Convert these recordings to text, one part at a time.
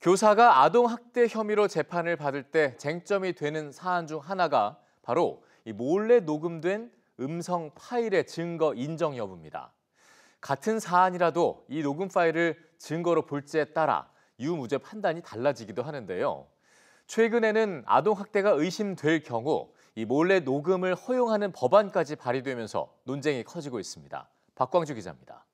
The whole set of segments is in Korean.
교사가 아동학대 혐의로 재판을 받을 때 쟁점이 되는 사안 중 하나가 바로 이 몰래 녹음된 음성 파일의 증거 인정 여부입니다. 같은 사안이라도 이 녹음 파일을 증거로 볼지에 따라 유무죄 판단이 달라지기도 하는데요. 최근에는 아동학대가 의심될 경우 이 몰래 녹음을 허용하는 법안까지 발의되면서 논쟁이 커지고 있습니다. 박광주 기자입니다.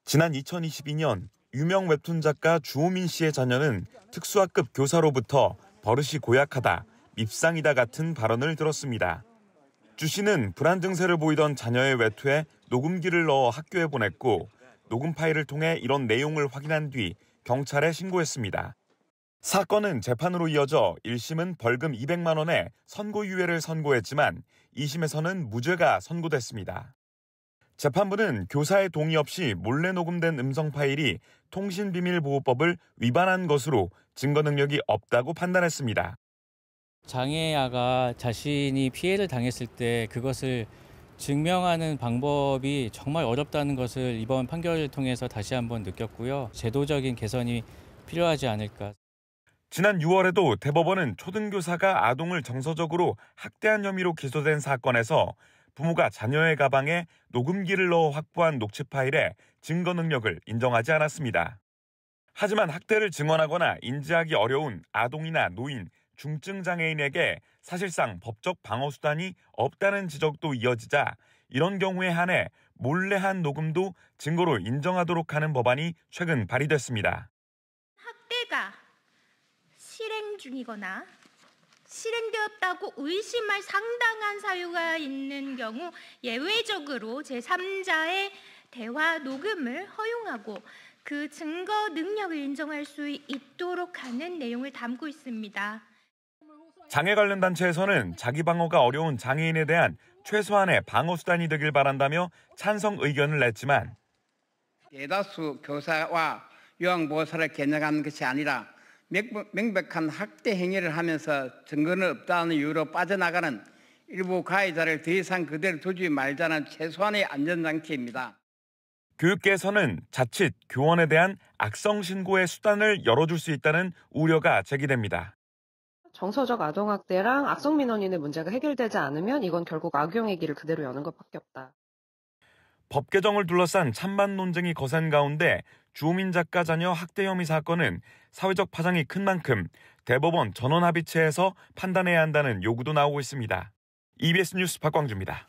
지난 2022년 유명 웹툰 작가 주호민 씨의 자녀는 특수학급 교사로부터 버릇이 고약하다, 밉상이다 같은 발언을 들었습니다. 주 씨는 불안 증세를 보이던 자녀의 외투에 녹음기를 넣어 학교에 보냈고 녹음 파일을 통해 이런 내용을 확인한 뒤 경찰에 신고했습니다. 사건은 재판으로 이어져 1심은 벌금 200만 원에 선고유예를 선고했지만 2심에서는 무죄가 선고됐습니다. 재판부는 교사의 동의 없이 몰래 녹음된 음성 파일이 통신비밀보호법을 위반한 것으로 증거 능력이 없다고 판단했습니다. 장애아가 자신이 피해를 당했을 때 그것을 증명하는 방법이 정말 어렵다는 것을 이번 판결을 통해서 다시 한번 느꼈고요. 제도적인 개선이 필요하지 않을까. 지난 6월에도 대법원은 초등교사가 아동을 정서적으로 학대한 혐의로 기소된 사건에서 부모가 자녀의 가방에 녹음기를 넣어 확보한 녹취 파일에 증거 능력을 인정하지 않았습니다. 하지만 학대를 증언하거나 인지하기 어려운 아동이나 노인, 중증 장애인에게 사실상 법적 방어 수단이 없다는 지적도 이어지자 이런 경우에 한해 몰래 한 녹음도 증거로 인정하도록 하는 법안이 최근 발의됐습니다. 학대가 실행 중이거나 실행되었다고 의심할 상당한 사유가 있는 경우 예외적으로 제3자의 대화 녹음을 허용하고 그 증거 능력을 인정할 수 있도록 하는 내용을 담고 있습니다. 장애 관련 단체에서는 자기 방어가 어려운 장애인에 대한 최소한의 방어 수단이 되길 바란다며 찬성 의견을 냈지만 대다수 교사와 요양보호사를 겨냥하는 것이 아니라 명백한 학대 행위를 하면서 증거는 없다는 이유로 빠져나가는 일부 가해자를 더 이상 그대로 두지 말자는 최소한의 안전장치입니다. 교육계에서는 자칫 교원에 대한 악성 신고의 수단을 열어줄 수 있다는 우려가 제기됩니다. 정서적 아동학대랑 악성민원인의 문제가 해결되지 않으면 이건 결국 악용의 길을 그대로 여는 것밖에 없다. 법 개정을 둘러싼 찬반 논쟁이 거센 가운데 주호민 작가 자녀 학대 혐의 사건은 사회적 파장이 큰 만큼 대법원 전원합의체에서 판단해야 한다는 요구도 나오고 있습니다. EBS 뉴스 박광주입니다.